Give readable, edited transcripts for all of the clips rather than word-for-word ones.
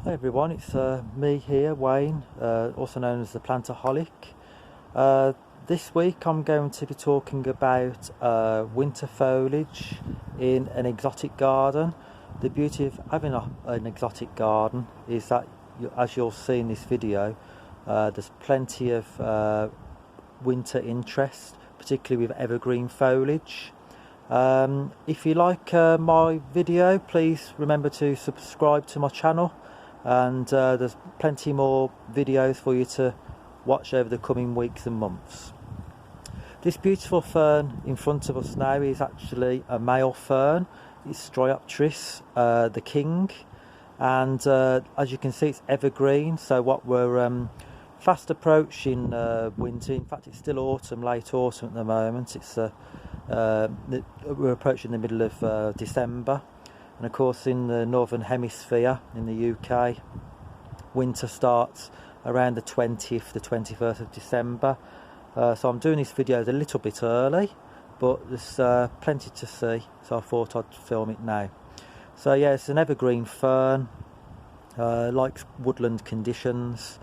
Hi everyone, it's me here, Wayne, also known as ThePlantaholic. This week I'm going to be talking about winter foliage in an exotic garden. The beauty of having an exotic garden is that, as you'll see in this video, there's plenty of winter interest, particularly with evergreen foliage. If you like my video, please remember to subscribe to my channel, and there's plenty more videos for you to watch over the coming weeks and months. This beautiful fern in front of us now is actually a male fern. It's Dryopteris, the king, and as you can see, it's evergreen. So what we're fast approaching winter. In fact, it's still autumn, late autumn at the moment. It's we're approaching the middle of December. And of course, in the northern hemisphere, in the UK, winter starts around the 20th, the 21st of December. So I'm doing this video a little bit early, but there's plenty to see, so I thought I'd film it now. So yeah, it's an evergreen fern, likes woodland conditions,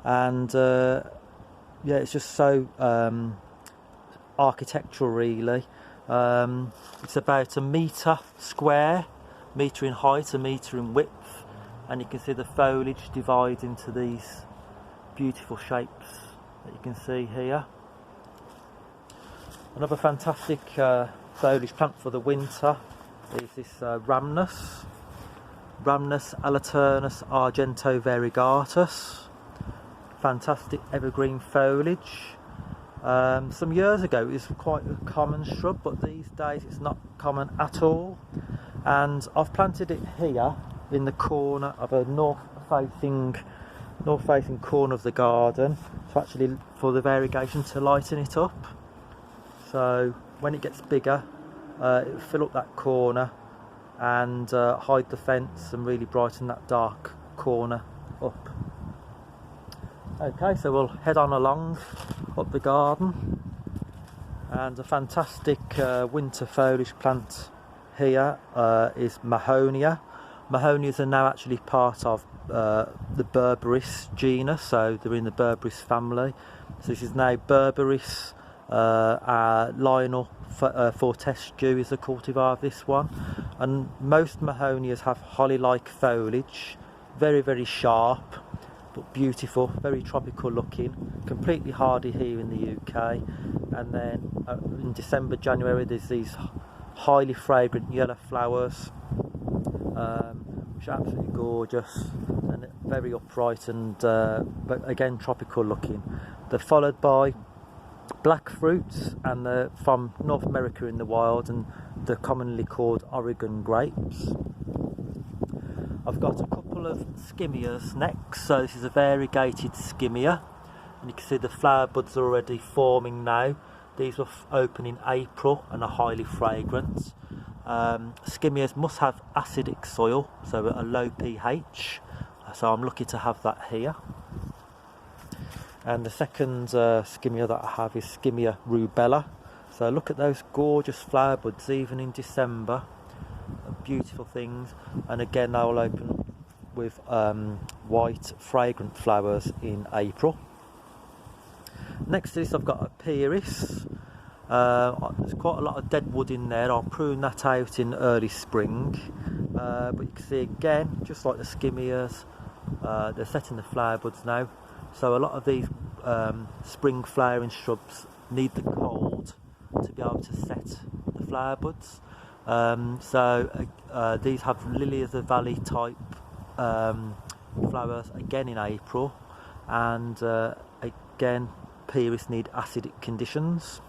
and yeah, it's just so architectural really. It's about a metre square, metre in height, a metre in width, and you can see the foliage divides into these beautiful shapes that you can see here. Another fantastic foliage plant for the winter is this Rhamnus Alternus Argento Variegatus. Fantastic evergreen foliage. Some years ago it was quite a common shrub, but these days it's not common at all. And I've planted it here in the corner of a north facing corner of the garden, so actually for the variegation to lighten it up. So when it gets bigger, it'll fill up that corner and hide the fence and really brighten that dark corner up. Okay, so we'll head on along up the garden, and a fantastic winter foliage plant here is Mahonia. Mahonias are now actually part of the Berberis genus, so they're in the Berberis family. So this is now Berberis Lionel Fortesque is the cultivar of this one. And most Mahonias have holly-like foliage, very, very sharp, but beautiful, very tropical looking, completely hardy here in the UK. And then in December, January, there's these highly fragrant yellow flowers, which are absolutely gorgeous and very upright, and but again tropical looking. They're followed by black fruits, and they're from North America in the wild, and they're commonly called Oregon grapes. I've got a couple of Schemias next. So this is a variegated Schemia, and you can see the flower buds are already forming now. These will open in April and are highly fragrant. Schemias must have acidic soil, so a low pH, so I'm lucky to have that here. And the second Schemia that I have is Schemia Rubella. So look at those gorgeous flower buds even in December, beautiful things, and again they will open with white fragrant flowers in April. Next to this I've got a Pieris. There's quite a lot of dead wood in there. I'll prune that out in early spring, but you can see again, just like the Schemias, they're setting the flower buds now. So a lot of these spring flowering shrubs need the cold to be able to set the flower buds. So these have lily of the valley type flowers again in April, and again Pieris need acidic conditions.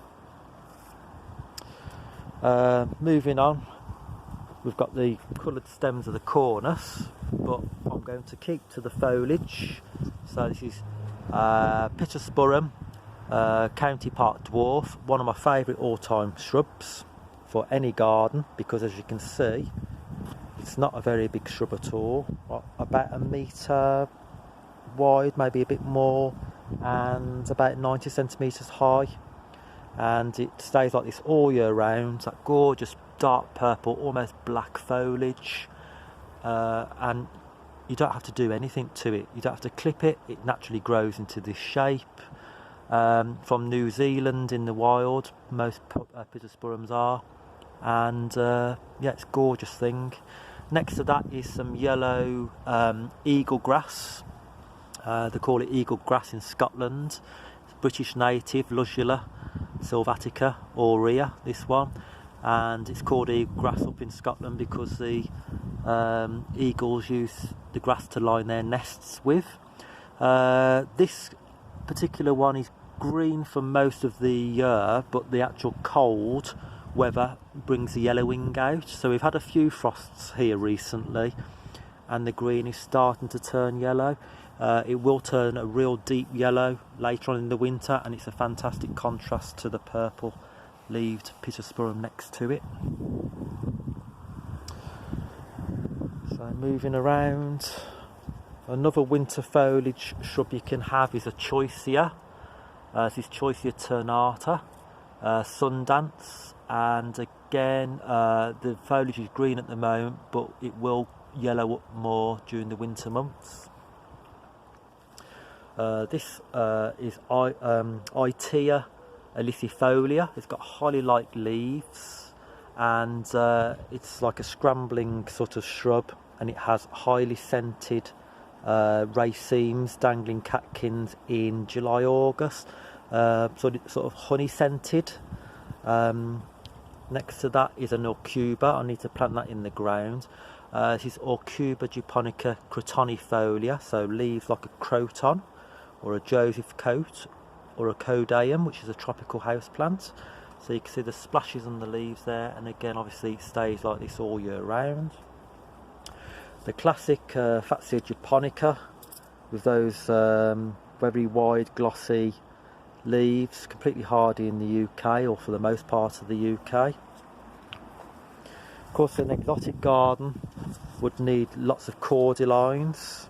Moving on, we've got the coloured stems of the cornus, but I'm going to keep to the foliage. So this is Pittosporum, County Park Dwarf, one of my favourite all-time shrubs for any garden, because as you can see, it's not a very big shrub at all, about a metre wide, maybe a bit more, and about 90 centimetres high. And it stays like this all year round, that gorgeous dark purple, almost black foliage, and you don't have to do anything to it. You don't have to clip it. It naturally grows into this shape. From New Zealand in the wild, most Pittosporums are, and yeah, it's a gorgeous thing. Next to that is some yellow eagle grass. They call it eagle grass in Scotland. It's British native, Ludula sylvatica aurea, this one, and it's called eagle grass up in Scotland because the eagles use the grass to line their nests with. This particular one is green for most of the year, but the actual cold weather brings the yellowing out. So we've had a few frosts here recently, and the green is starting to turn yellow. It will turn a real deep yellow later on in the winter, and it's a fantastic contrast to the purple leaved Pittosporum next to it. So moving around, another winter foliage shrub you can have is a choicea. This is Choicea ternata, Sundance, and again the foliage is green at the moment, but it will yellow up more during the winter months. This is Itea elicifolia. It's got holly-like leaves, and it's like a scrambling sort of shrub, and it has highly scented racemes, dangling catkins in July, August, sort of honey scented. Next to that is an Aucuba. I need to plant that in the ground. This is Aucuba japonica crotonifolia, so leaves like a croton or a Joseph coat or a Codeum, which is a tropical houseplant. So you can see the splashes on the leaves there, and again obviously it stays like this all year round. The classic Fatsia japonica with those very wide glossy leaves, completely hardy in the UK, or for the most part of the UK. Of course, an exotic garden would need lots of cordylines,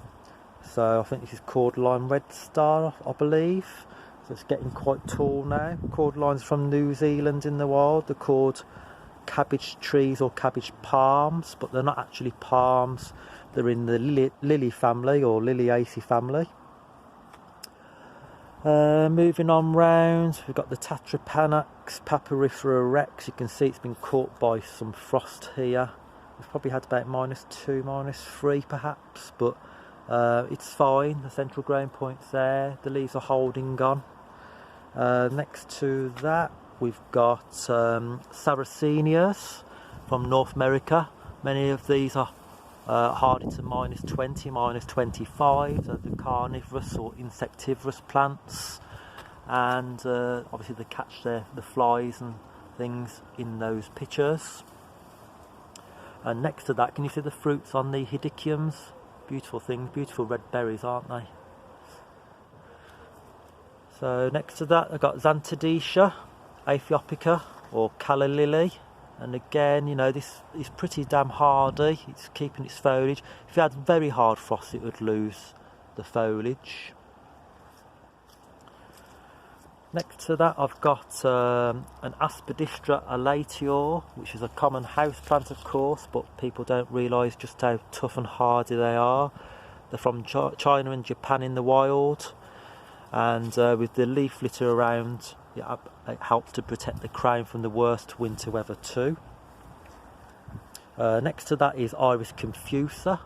so I think this is Cordyline Red Star, I believe. So it's getting quite tall now. Cordylines from New Zealand in the wild, they're called cabbage trees or cabbage palms, but they're not actually palms. They're in the lily family or Liliaceae family. Moving on round, we've got the Tatrapanax Papyrifera rex. You can see it's been caught by some frost here. We've probably had about -2, -3 perhaps, but it's fine. The central growing point's there. The leaves are holding on. Next to that, we've got Sarracenias from North America. Many of these are hardy to -20, -25. So the carnivorous or insectivorous plants, and obviously they catch the flies and things in those pictures. And next to that, can you see the fruits on the hedychiums? Beautiful things, beautiful red berries, aren't they? So next to that, I've got Xanthodecia Aethiopica or calla lily, and again, you know, this is pretty damn hardy. It's keeping its foliage. If you had very hard frost, it would lose the foliage. Next to that, I've got an Aspidistra elatior, which is a common house plant, of course, but people don't realise just how tough and hardy they are. They're from China and Japan in the wild, and with the leaf litter around, it helps to protect the crown from the worst winter weather too. Next to that is Iris confusa,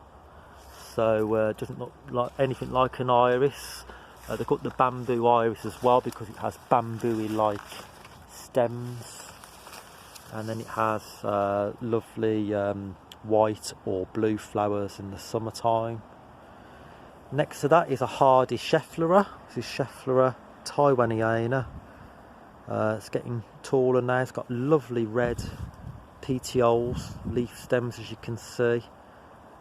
so it doesn't look like anything like an iris. They call it the bamboo iris as well because it has bamboo-like stems, and then it has lovely white or blue flowers in the summertime. Next to that is a hardy Schefflera. This is Schefflera taiwaniana. It's getting taller now. It's got lovely red petioles, leaf stems, as you can see.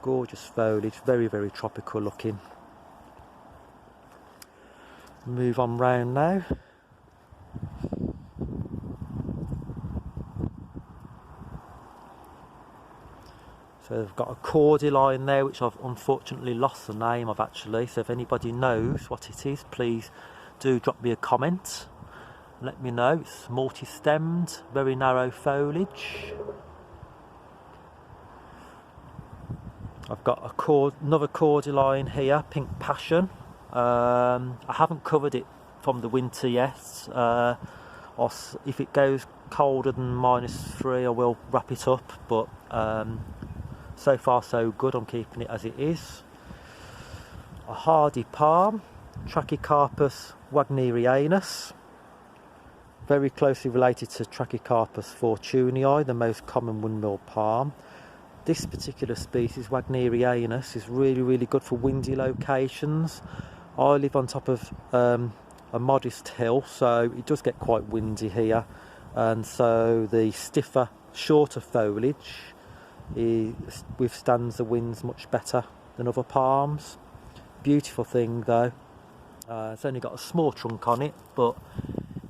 Gorgeous foliage, very, very tropical looking. Move on round now. So they've got a cordyline there, which I've unfortunately lost the name of actually. So if anybody knows what it is, please do drop me a comment. Let me know. It's multi-stemmed, very narrow foliage. I've got another Cordyline here, Pink Passion. I haven't covered it from the winter yet. If it goes colder than -3, I will wrap it up, but so far so good. I'm keeping it as it is. A hardy palm, Tracheocarpus Wagnerianus, very closely related to Trachycarpus fortunei, the most common windmill palm. This particular species, Wagnerianus, is really good for windy locations. I live on top of a modest hill, so it does get quite windy here, and so the stiffer, shorter foliage withstands the winds much better than other palms. Beautiful thing though. It's only got a small trunk on it, but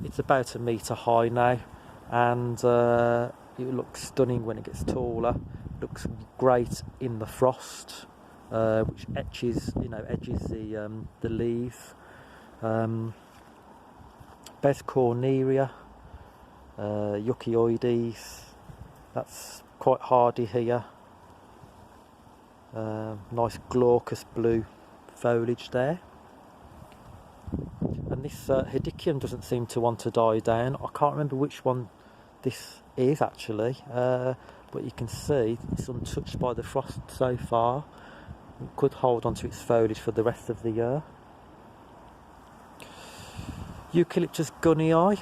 it's about 1 metre high now, and it looks stunning when it gets taller. Looks great in the frost, which edges the leaves. Best corneria, Eucalyptus, that's quite hardy here. Nice glaucous blue foliage there. And this Hedychium doesn't seem to want to die down. I can't remember which one this is actually, but you can see it's untouched by the frost so far. It could hold onto its foliage for the rest of the year. Eucalyptus gunnii.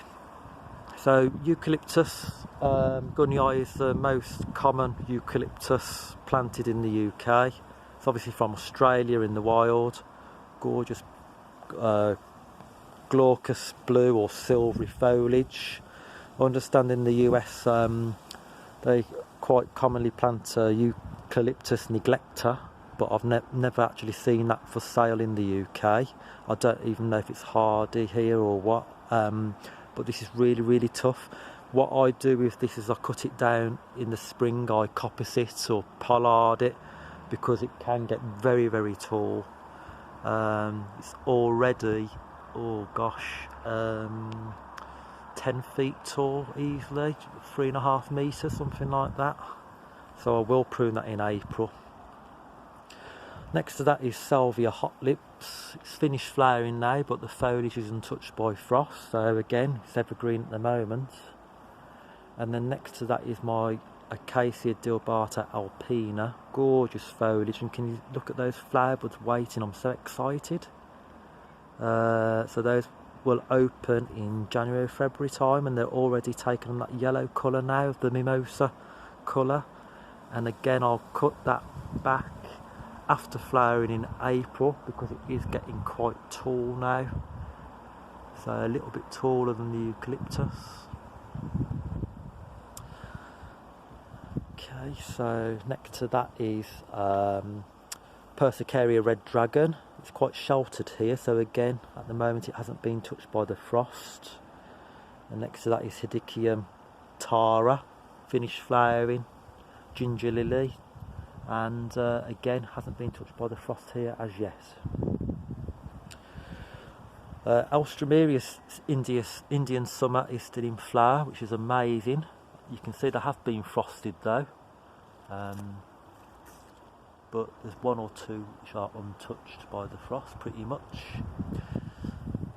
So Eucalyptus gunnii is the most common eucalyptus planted in the UK. It's obviously from Australia in the wild. Gorgeous glaucous blue or silvery foliage. I understand in the US they quite commonly plant Eucalyptus neglecta, but I've never actually seen that for sale in the UK. I don't even know if it's hardy here or what, but this is really tough. What I do with this is I cut it down in the spring, I coppice it or pollard it, because it can get very tall. It's already, 10 feet tall easily, 3.5 metres, something like that. So I will prune that in April. Next to that is Salvia hot lips. It's finished flowering now, but the foliage is untouched by frost, so again it's evergreen at the moment. And then next to that is my Acacia dealbata Alpina. Gorgeous foliage, and can you look at those flower buds waiting? I'm so excited. So those will open in January, February time, and they're already taking on that yellow colour now, of the mimosa colour. And again I'll cut that back after flowering in April, because it is getting quite tall now, so a little bit taller than the eucalyptus. Okay, so next to that is Persicaria Red Dragon. It's quite sheltered here, so again at the moment it hasn't been touched by the frost. And next to that is Hedychium tara, finished flowering, ginger lily, and again hasn't been touched by the frost here as yet. Alströmerias Indian summer is still in flower, which is amazing. You can see they have been frosted though, but there's 1 or 2 which are untouched by the frost pretty much.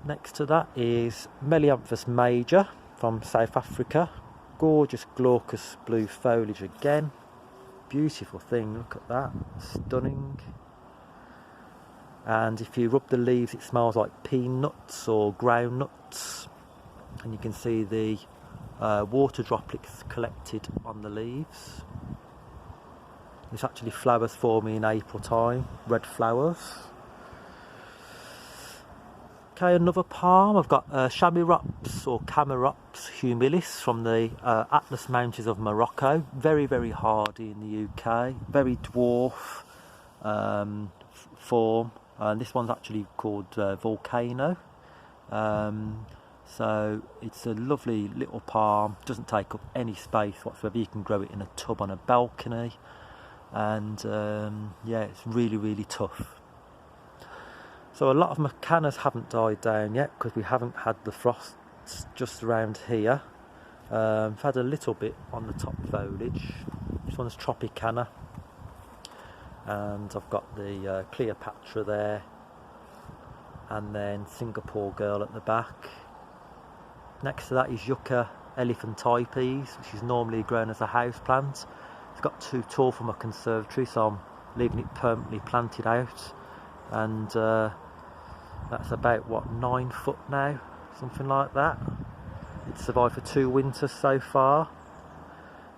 Next to that is Melianthus major from South Africa. Gorgeous glaucous blue foliage again. Beautiful thing, look at that, stunning. And if you rub the leaves it smells like peanuts or ground nuts, and you can see the water droplets collected on the leaves. This actually flowers for me in April time, red flowers. Okay, another palm. I've got Chamaerops or Chamaerops humilis from the Atlas Mountains of Morocco. Very hardy in the UK. Very dwarf form. And this one's actually called Volcano. So it's a lovely little palm. Doesn't take up any space whatsoever. You can grow it in a tub on a balcony. And yeah, it's really tough. So a lot of my cannas haven't died down yet because we haven't had the frosts just around here. I've had a little bit on the top foliage. This one's Tropicana. and I've got the Cleopatra there, and then Singapore Girl at the back. Next to that is Yucca elephantypes, which is normally grown as a house plant. It's got too tall for my conservatory, so I'm leaving it permanently planted out, and that's about, what, 9 foot now, something like that. It's survived for 2 winters so far.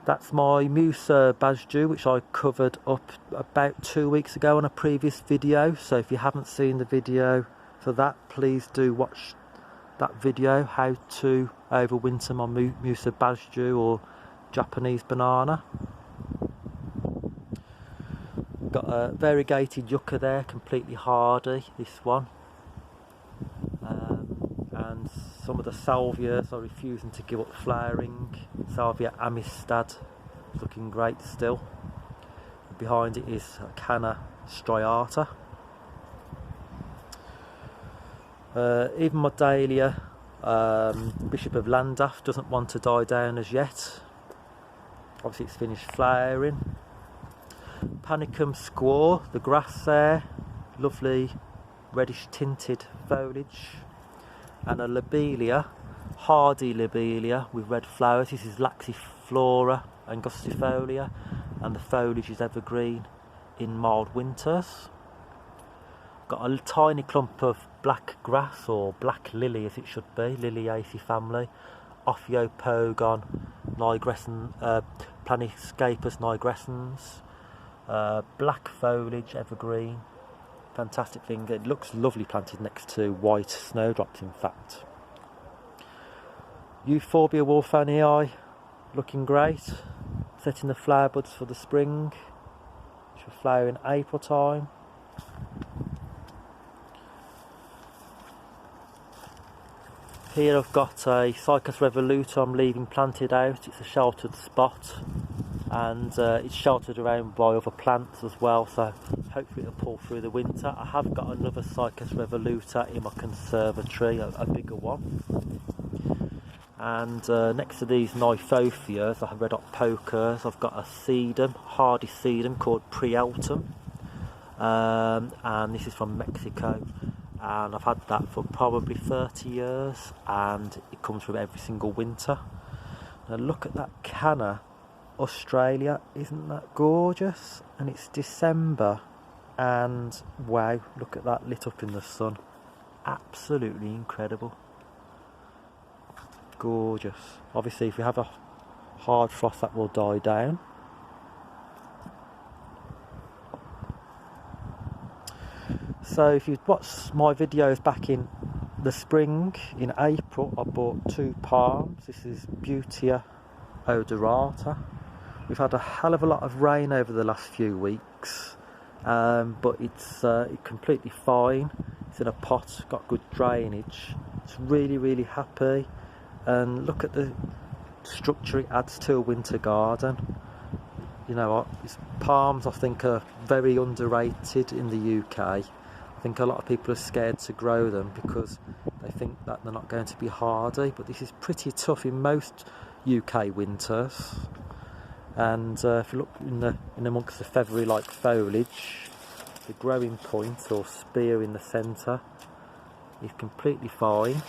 That's my Musa Basjou, which I covered up about 2 weeks ago on a previous video, so if you haven't seen the video for that, please do watch that video, how to overwinter my Musa Basjou or Japanese banana. Got a variegated yucca there, completely hardy, this one. And some of the salvias are refusing to give up flowering. Salvia amistad is looking great still. Behind it is Canna striata. Even my dahlia, Bishop of Llandaff, doesn't want to die down as yet. Obviously it's finished flowering. Panicum Squaw, the grass there, lovely reddish tinted foliage. And a lobelia, hardy lobelia with red flowers. This is Laxiflora angustifolia, and the foliage is evergreen in mild winters. Got a tiny clump of black grass, or black lily as it should be, Liliaceae family, Ophiopogon Planiscapus nigrescens, black foliage, evergreen. Fantastic thing. It looks lovely planted next to white snowdrops, in fact. Euphorbia wolfanii, looking great. Setting the flower buds for the spring, which will flower in April time. Here I've got a Cycas revoluta I'm leaving planted out. It's a sheltered spot, and it's sheltered around by other plants as well, so hopefully it'll pull through the winter. I have got another Cycas revoluta in my conservatory, a bigger one. And next to these Nifophias, I have red hot pokers. I've got a sedum, hardy sedum called Prialtum, and this is from Mexico. And I've had that for probably 30 years, and it comes from every single winter. Now look at that Canna Australia, isn't that gorgeous? And it's December, and wow, look at that lit up in the sun. Absolutely incredible. Gorgeous. Obviously if you have a hard frost, that will die down. So if you've watched my videos back in the spring, in April, I bought 2 palms. This is Butea odorata. We've had a hell of a lot of rain over the last few weeks, but it's completely fine. It's in a pot, got good drainage. It's really happy, and look at the structure it adds to a winter garden. You know what, palms I think are very underrated in the UK. I think a lot of people are scared to grow them because they think that they're not going to be hardy, but this is pretty tough in most UK winters. And if you look in amongst the feathery-like foliage, the growing point or spear in the centre is completely fine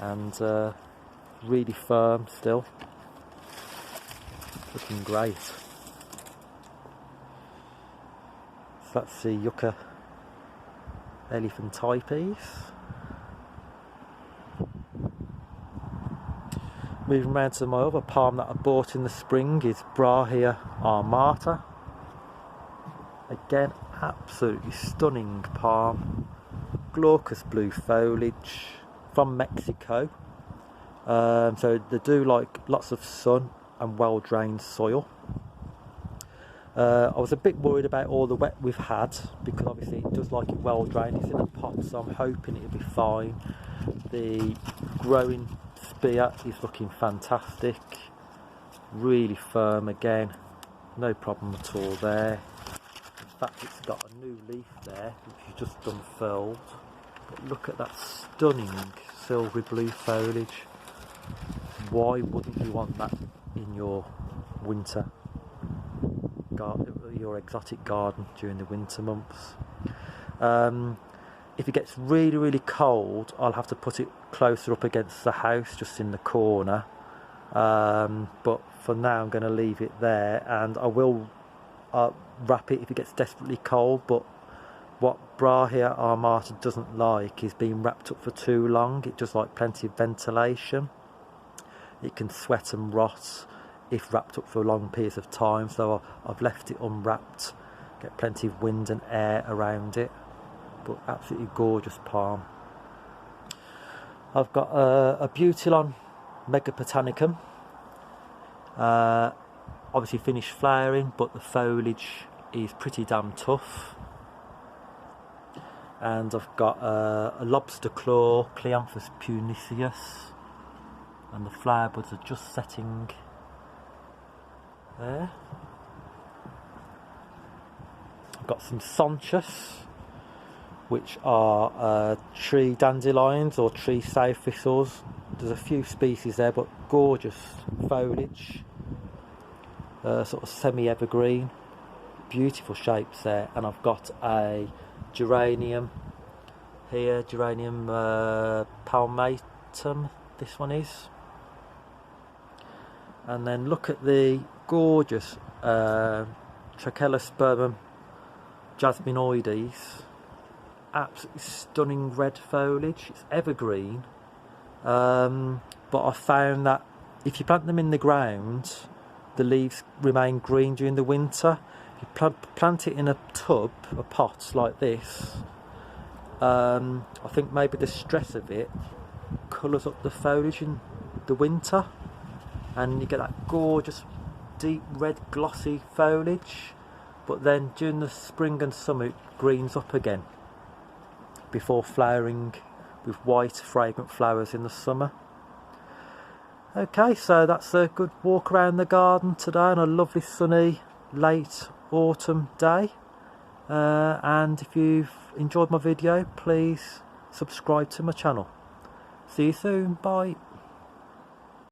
and really firm still. Looking great. So that's the Yucca elephantypes. Moving around to my other palm that I bought in the spring is Brahia Armata. Again, absolutely stunning palm. Glaucous blue foliage from Mexico. So they do like lots of sun and well drained soil. I was a bit worried about all the wet we've had because obviously it does like it well drained. It's in a pot, so I'm hoping it'll be fine. The growing spear is looking fantastic, really firm again, no problem at all there. In fact, it's got a new leaf there which is just unfurled, but look at that stunning silvery blue foliage. Why wouldn't you want that in your winter? your exotic garden during the winter months. If it gets really cold, I'll have to put it closer up against the house, just in the corner. But for now I'm going to leave it there, and I will wrap it if it gets desperately cold. But what Brahia Armata doesn't like is being wrapped up for too long. It does like plenty of ventilation. It can sweat and rot if wrapped up for long periods of time, so I've left it unwrapped, get plenty of wind and air around it. But absolutely gorgeous palm. I've got a Butylon Megapotanicum, obviously finished flowering, but the foliage is pretty damn tough. And I've got a lobster claw Cleanthus puniceus, and the flower buds are just setting there. I've got some Sonchus, which are tree dandelions or tree sow thistles. There's a few species there, but gorgeous foliage, sort of semi-evergreen, beautiful shapes there. And I've got a geranium here, geranium palmatum, this one is. And then look at the gorgeous Tracheocarpus Jasminoides. Absolutely stunning red foliage. It's evergreen, but I found that if you plant them in the ground, the leaves remain green during the winter. If you plant it in a tub, a pot like this, I think maybe the stress of it colours up the foliage in the winter, and you get that gorgeous deep red glossy foliage, but then during the spring and summer it greens up again before flowering with white fragrant flowers in the summer. Okay, so that's a good walk around the garden today on a lovely sunny late autumn day. And if you've enjoyed my video, please subscribe to my channel. See you soon, bye.